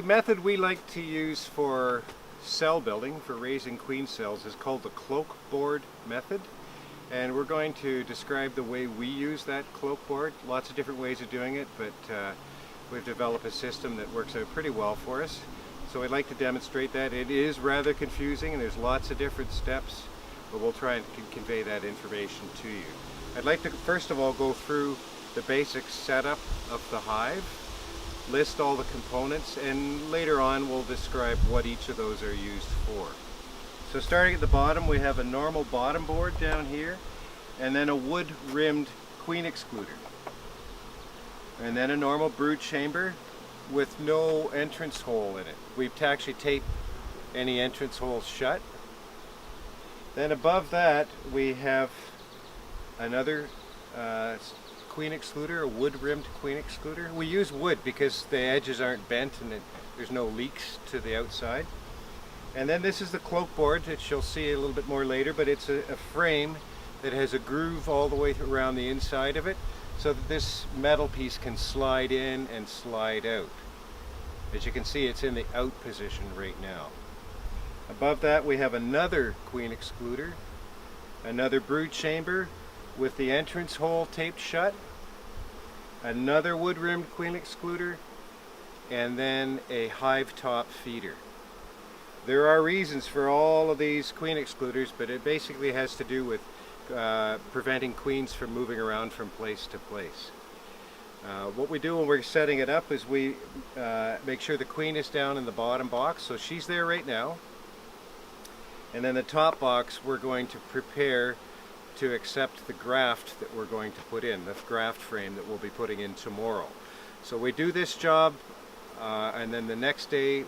The method we like to use for cell building, for raising queen cells, is called the cloak board method. And we're going to describe the way we use that cloak board. Lots of different ways of doing it, but we've developed a system that works out pretty well for us. So I'd like to demonstrate that. It is rather confusing and there's lots of different steps, but we'll try and convey that information to you. I'd like to first of all go through the basic setup of the hive, list all the components, and later on we'll describe what each of those are used for. So starting at the bottom, we have a normal bottom board down here, and then a wood rimmed queen excluder, and then a normal brood chamber with no entrance hole in it. We've actually taped any entrance holes shut. Then above that we have another queen excluder, a wood rimmed queen excluder. We use wood because the edges aren't bent and there's no leaks to the outside. And then this is the cloak board that you'll see a little bit more later, but it's a frame that has a groove all the way around the inside of it so that this metal piece can slide in and slide out. As you can see, it's in the out position right now. Above that we have another queen excluder, another brood chamber with the entrance hole taped shut, another wood rimmed queen excluder, and then a hive top feeder. There are reasons for all of these queen excluders, but it basically has to do with preventing queens from moving around from place to place. What we do when we're setting it up is we make sure the queen is down in the bottom box, so she's there right now. And then the top box we're going to prepare to accept the graft that we're going to put in, the graft frame that we'll be putting in tomorrow. So we do this job and then the next day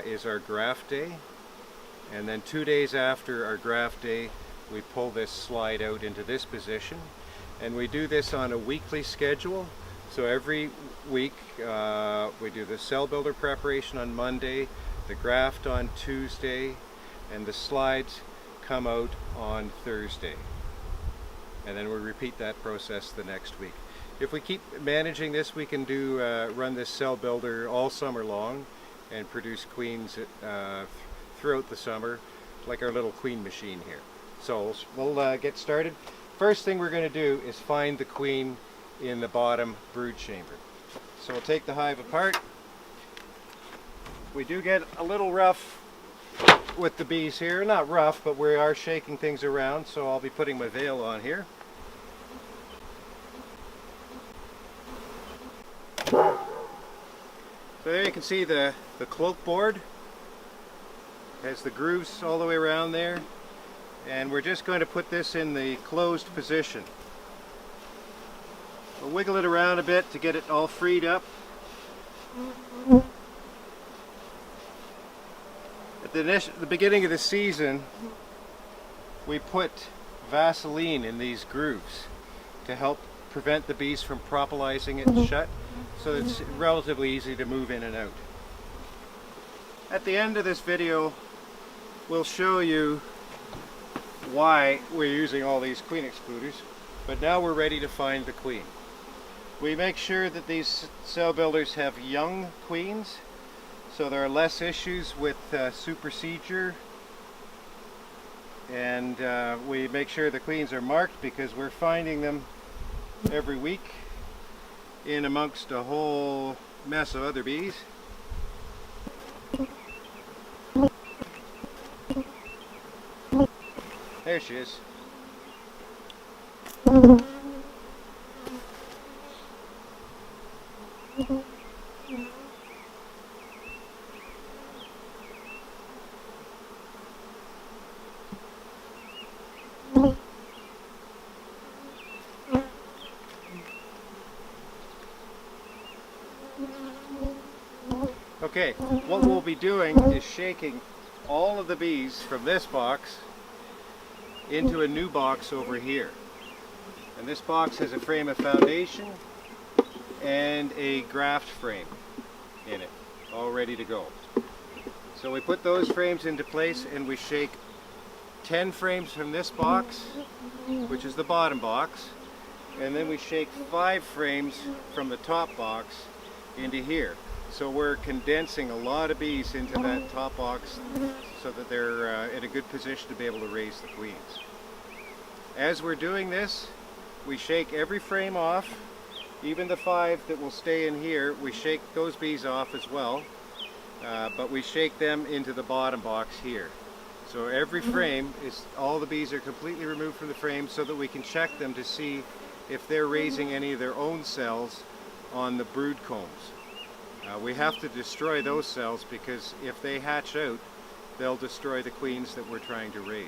is our graft day, and then 2 days after our graft day we pull this slide out into this position, and we do this on a weekly schedule. So every week we do the cell builder preparation on Monday, the graft on Tuesday, and the slides come out on Thursday. And then we repeat that process the next week. If we keep managing this, we can run this cell builder all summer long and produce queens throughout the summer, like our little queen machine here. So we'll get started. First thing we're going to do is find the queen in the bottom brood chamber. So we'll take the hive apart. We do get a little rough with the bees here. Not rough, but we are shaking things around, so I'll be putting my veil on here. So there you can see the cloak board has the grooves all the way around there, and we're just going to put this in the closed position. We'll wiggle it around a bit to get it all freed up. At the beginning of the season we put Vaseline in these grooves to help prevent the bees from propolising it shut, so it's relatively easy to move in and out. At the end of this video we'll show you why we're using all these queen excluders, but now we're ready to find the queen. We make sure that these cell builders have young queens, so there are less issues with supersedure, and we make sure the queens are marked because we're finding them every week in amongst a whole mess of other bees. There she is. Okay, what we'll be doing is shaking all of the bees from this box into a new box over here. And this box has a frame of foundation and a graft frame in it, all ready to go. So we put those frames into place and we shake 10 frames from this box, which is the bottom box, and then we shake 5 frames from the top box into here. So we're condensing a lot of bees into that top box so that they're in a good position to be able to raise the queens. As we're doing this, we shake every frame off, even the 5 that will stay in here, we shake those bees off as well, but we shake them into the bottom box here. So every frame, all the bees are completely removed from the frame so that we can check them to see if they're raising any of their own cells on the brood combs. We have to destroy those cells because if they hatch out, they'll destroy the queens that we're trying to raise.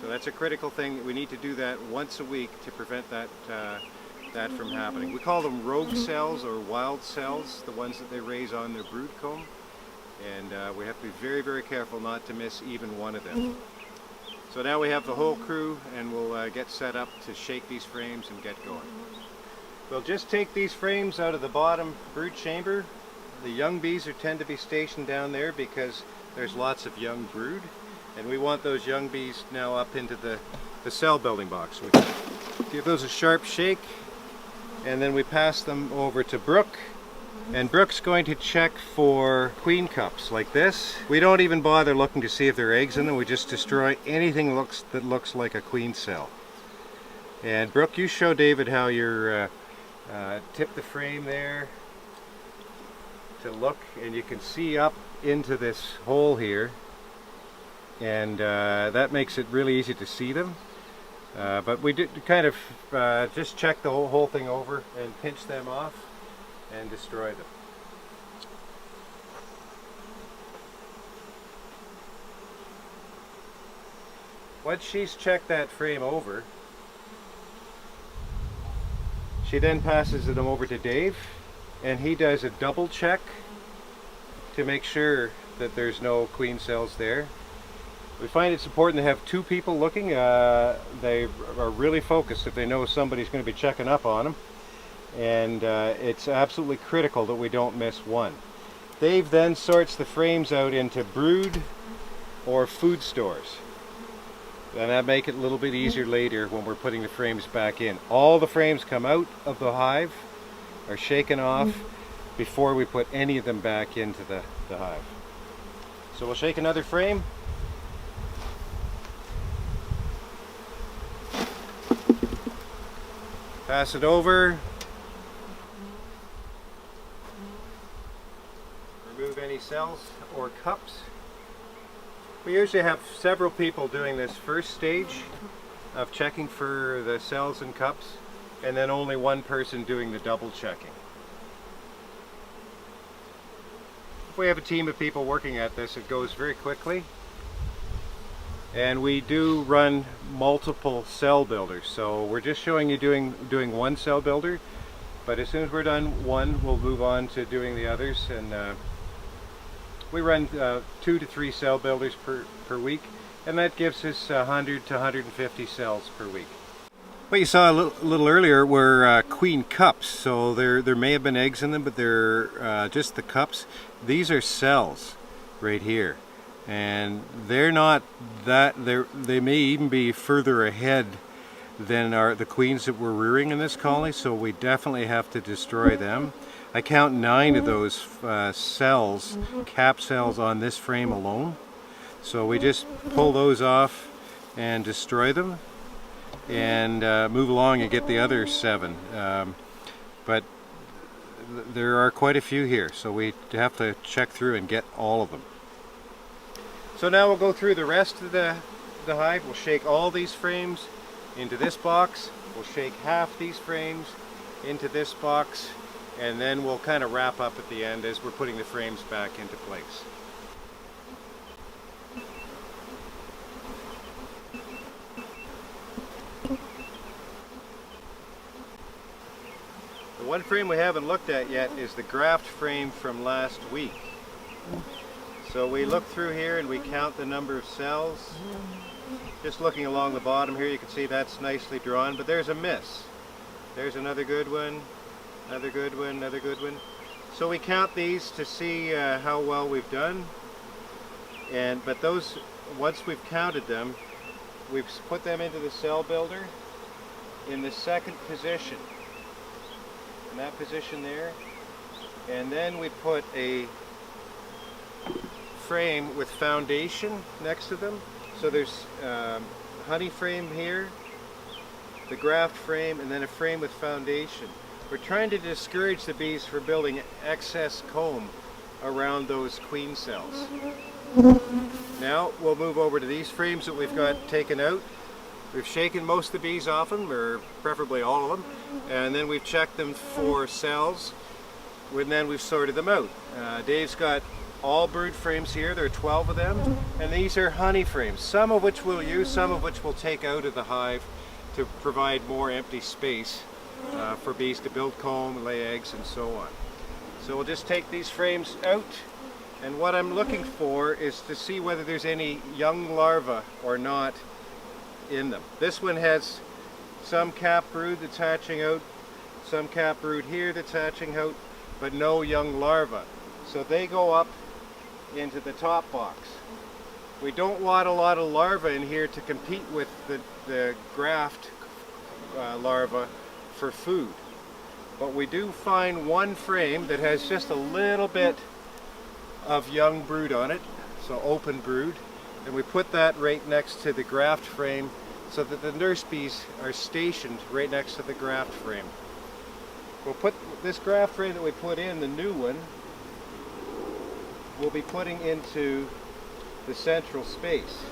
So that's a critical thing. We need to do that once a week to prevent that from happening. We call them rogue cells or wild cells, the ones that they raise on their brood comb. And we have to be very, very careful not to miss even one of them. So now we have the whole crew and we'll get set up to shake these frames and get going. We'll just take these frames out of the bottom brood chamber. The young bees tend to be stationed down there because there's lots of young brood, and we want those young bees now up into the cell building box. We give those a sharp shake, and then we pass them over to Brooke, and Brooke's going to check for queen cups like this. We don't even bother looking to see if there are eggs in them, we just destroy anything that looks like a queen cell. And Brooke, you show David how you're tip the frame there to look, and you can see up into this hole here, and that makes it really easy to see them. But we did kind of just check the whole thing over and pinch them off and destroy them. Once she's checked that frame over, she then passes them over to Dave, and he does a double check to make sure that there's no queen cells there. We find it's important to have 2 people looking. They are really focused if they know somebody's going to be checking up on them, and it's absolutely critical that we don't miss one. Dave then sorts the frames out into brood or food stores, and that make it a little bit easier later when we're putting the frames back in. All the frames come out of the hive, are shaken off before we put any of them back into the hive. So we'll shake another frame. Pass it over. Remove any cells or cups. We usually have several people doing this first stage of checking for the cells and cups, and then only one person doing the double checking. If we have a team of people working at this, it goes very quickly. And we do run multiple cell builders, so we're just showing you doing one cell builder, but as soon as we're done one, we'll move on to doing the others. And we run 2 to 3 cell builders per week, and that gives us 100 to 150 cells per week. What you saw a little earlier were queen cups, so there may have been eggs in them, but they're just the cups. These are cells right here, and they're not that, they may even be further ahead than the queens that we're rearing in this colony, so we definitely have to destroy them. I count 9 of those cells, cap cells, on this frame alone, so we just pull those off and destroy them and move along and get the other 7. But there are quite a few here, so we have to check through and get all of them. So now we'll go through the rest of the hive. We'll shake all these frames into this box. We'll shake half these frames into this box, and then we'll kind of wrap up at the end as we're putting the frames back into place. The one frame we haven't looked at yet is the graft frame from last week. So we look through here and we count the number of cells. Just looking along the bottom here, you can see that's nicely drawn, but there's a miss. There's another good one, another good one, another good one. So we count these to see how well we've done. But those, once we've counted them, we've put them into the cell builder in the second position. In that position there. And then we put a frame with foundation next to them. So there's honey frame here, the graft frame, and then a frame with foundation. We're trying to discourage the bees from building excess comb around those queen cells. Now we'll move over to these frames that we've got taken out. We've shaken most of the bees off them, or preferably all of them, and then we've checked them for cells, and then we've sorted them out. Dave's got all brood frames here. There are 12 of them, and these are honey frames, some of which we'll use, some of which we'll take out of the hive to provide more empty space for bees to build comb, lay eggs, and so on. So we'll just take these frames out, and what I'm looking for is to see whether there's any young larvae or not in them. This one has some cap brood that's hatching out, some cap brood here that's hatching out, but no young larvae. So they go up into the top box. We don't want a lot of larvae in here to compete with the graft larvae for food. But we do find one frame that has just a little bit of young brood on it, so open brood, and we put that right next to the graft frame so that the nurse bees are stationed right next to the graft frame. We'll put this graft frame that we put in, the new one, we'll be putting into the central space.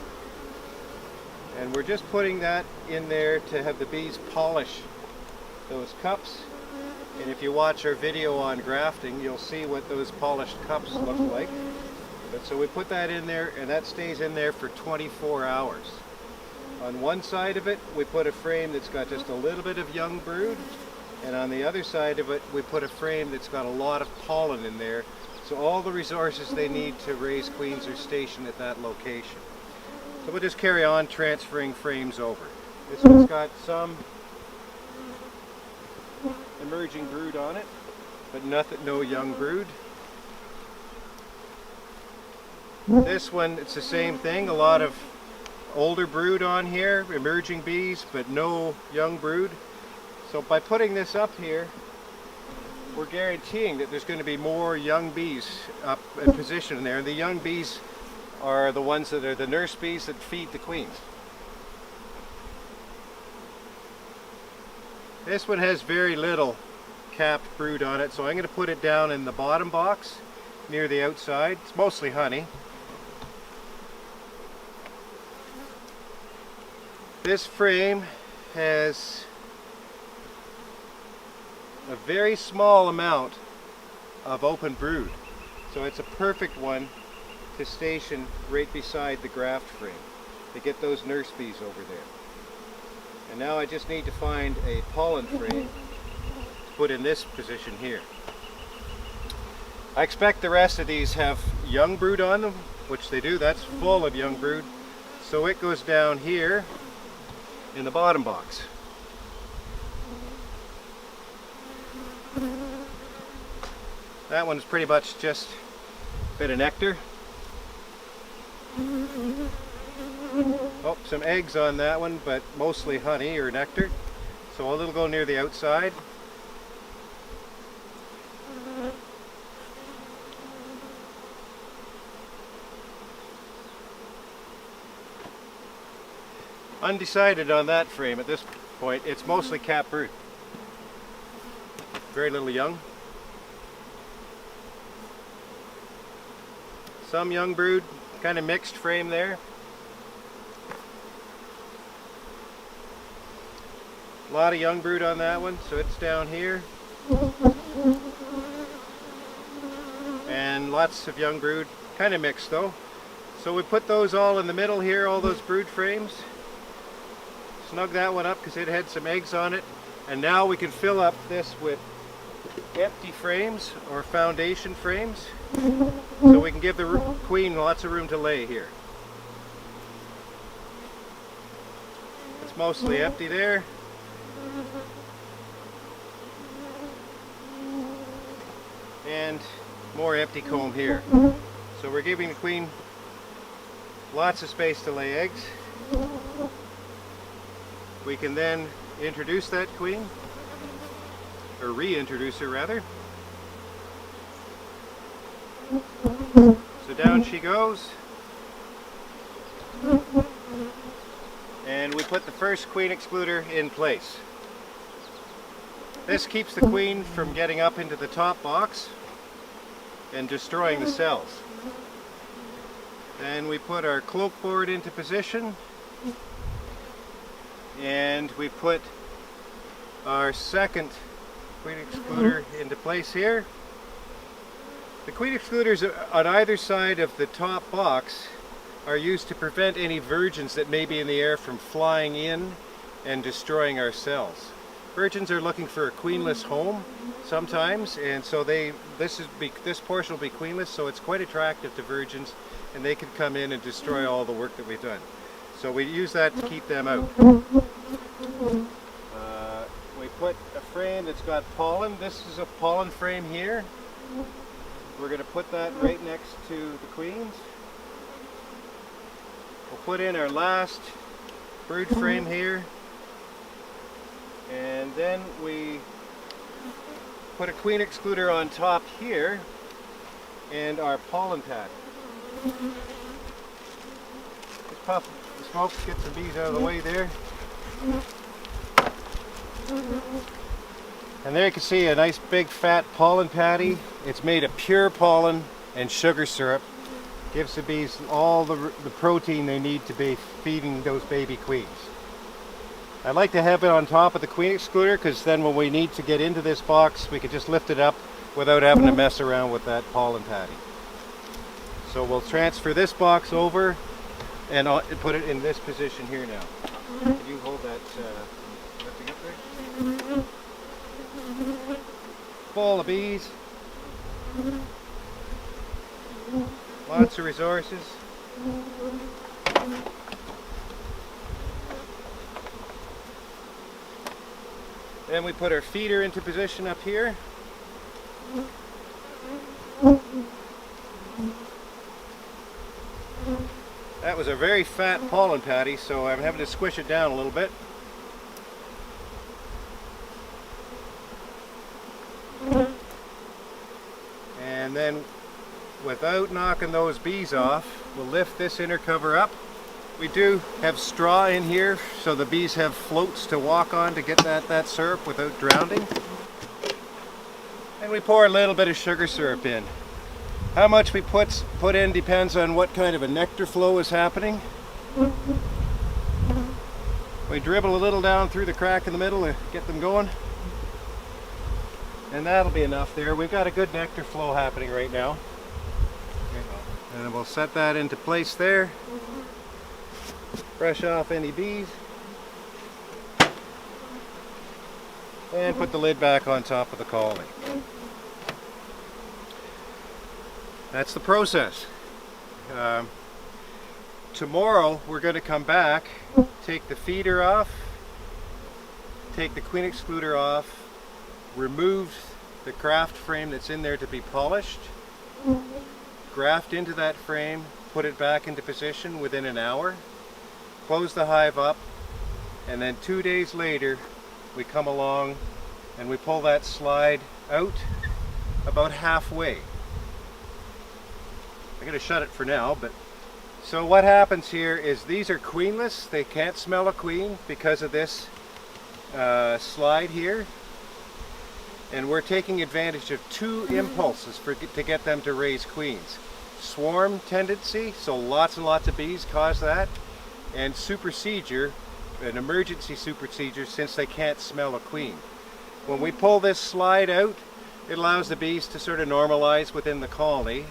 And we're just putting that in there to have the bees polish those cups. And if you watch our video on grafting, you'll see what those polished cups look like. But so we put that in there, and that stays in there for 24 hours. On one side of it, we put a frame that's got just a little bit of young brood, and on the other side of it, we put a frame that's got a lot of pollen in there. So all the resources they need to raise queens are stationed at that location. So we'll just carry on transferring frames over. This one's got some emerging brood on it, but no young brood. This one, it's the same thing, a lot of older brood on here, emerging bees, but no young brood. So by putting this up here, we're guaranteeing that there's going to be more young bees up in position in there. And the young bees are the ones that are the nurse bees that feed the queens. This one has very little capped brood on it, so I'm going to put it down in the bottom box near the outside. It's mostly honey. This frame has a very small amount of open brood, so it's a perfect one to station right beside the graft frame to get those nurse bees over there. And now I just need to find a pollen frame to put in this position here. I expect the rest of these have young brood on them, which they do. That's full of young brood, so it goes down here in the bottom box. That one's pretty much just a bit of nectar. Oh, some eggs on that one, but mostly honey or nectar. So a little go near the outside. Undecided on that frame at this point. It's mostly cap brood. Very little young. Some young brood, kind of mixed frame there. A lot of young brood on that one, so it's down here. And lots of young brood, kind of mixed though. So we put those all in the middle here, all those brood frames. Snug that one up because it had some eggs on it. And now we can fill up this with empty frames or foundation frames, so we can give the queen lots of room to lay here. It's mostly empty there. And more empty comb here. So we're giving the queen lots of space to lay eggs. We can then introduce that queen, or reintroduce her rather. Down she goes. And we put the first queen excluder in place. This keeps the queen from getting up into the top box and destroying the cells. Then we put our cloak board into position, and we put our second queen excluder into place here. The queen excluders on either side of the top box are used to prevent any virgins that may be in the air from flying in and destroying our cells. Virgins are looking for a queenless home sometimes, and so this portion will be queenless, so it's quite attractive to virgins, and they can come in and destroy all the work that we've done. So we use that to keep them out. We put a frame that's got pollen. This is a pollen frame here. We're going to put that right next to the queens. We'll put in our last brood frame here, and then we put a queen excluder on top here and our pollen pad. Just puff the smoke, get some bees out of the way there. And there you can see a nice big fat pollen patty. It's made of pure pollen and sugar syrup. Gives the bees all the protein they need to be feeding those baby queens. I like to have it on top of the queen excluder because then when we need to get into this box, we can just lift it up without having to mess around with that pollen patty. So we'll transfer this box over and put it in this position here now. Can you hold that lifting up there? Full of bees. Lots of resources. Then we put our feeder into position up here. That was a very fat pollen patty, so I'm having to squish it down a little bit. And then, without knocking those bees off, we'll lift this inner cover up. We do have straw in here, so the bees have floats to walk on to get that syrup without drowning. And we pour a little bit of sugar syrup in. How much we put in depends on what kind of a nectar flow is happening. We dribble a little down through the crack in the middle to get them going. And that'll be enough there. We've got a good nectar flow happening right now. And we'll set that into place there. Brush off any bees. And put the lid back on top of the colony. That's the process. Tomorrow we're going to come back, take the feeder off, take the queen excluder off, remove the craft frame that's in there to be polished, graft into that frame, put it back into position within an hour, close the hive up, and then 2 days later we come along and we pull that slide out about halfway. I'm going to shut it for now, but so what happens here is these are queenless. They can't smell a queen because of this slide here. And we're taking advantage of two impulses to get them to raise queens. Swarm tendency, so lots and lots of bees cause that, and supersedure, an emergency supersedure, since they can't smell a queen. When we pull this slide out, it allows the bees to sort of normalize within the colony,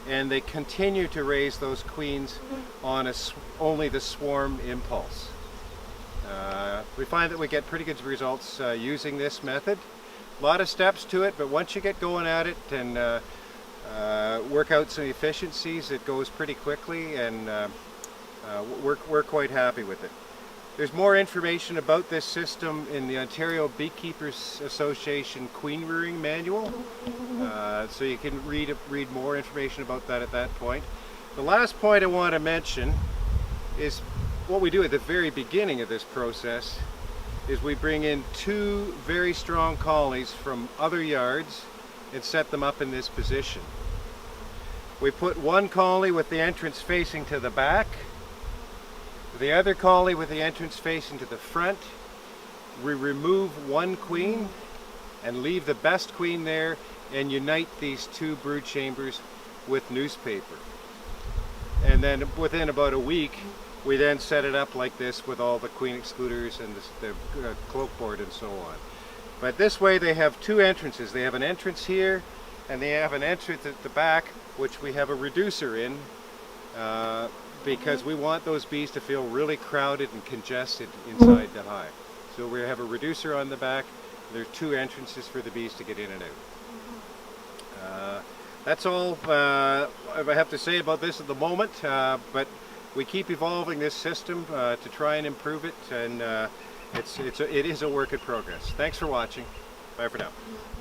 and they continue to raise those queens on only the swarm impulse. We find that we get pretty good results using this method. A lot of steps to it, but once you get going at it and work out some efficiencies, it goes pretty quickly, and we're quite happy with it. There's more information about this system in the Ontario Beekeepers Association Queen Rearing Manual, so you can read more information about that at that point. The last point I want to mention is what we do at the very beginning of this process is we bring in 2 very strong colonies from other yards and set them up in this position. We put one colony with the entrance facing to the back, the other colony with the entrance facing to the front. We remove one queen and leave the best queen there and unite these two brood chambers with newspaper. And then within about a week, we then set it up like this with all the queen excluders and the cloak board and so on. But this way they have two entrances. They have an entrance here and they have an entrance at the back, which we have a reducer in because we want those bees to feel really crowded and congested inside the hive. So we have a reducer on the back. There are two entrances for the bees to get in and out. That's all I have to say about this at the moment, but we keep evolving this system to try and improve it, and it is a work in progress. Thanks for watching. Bye for now.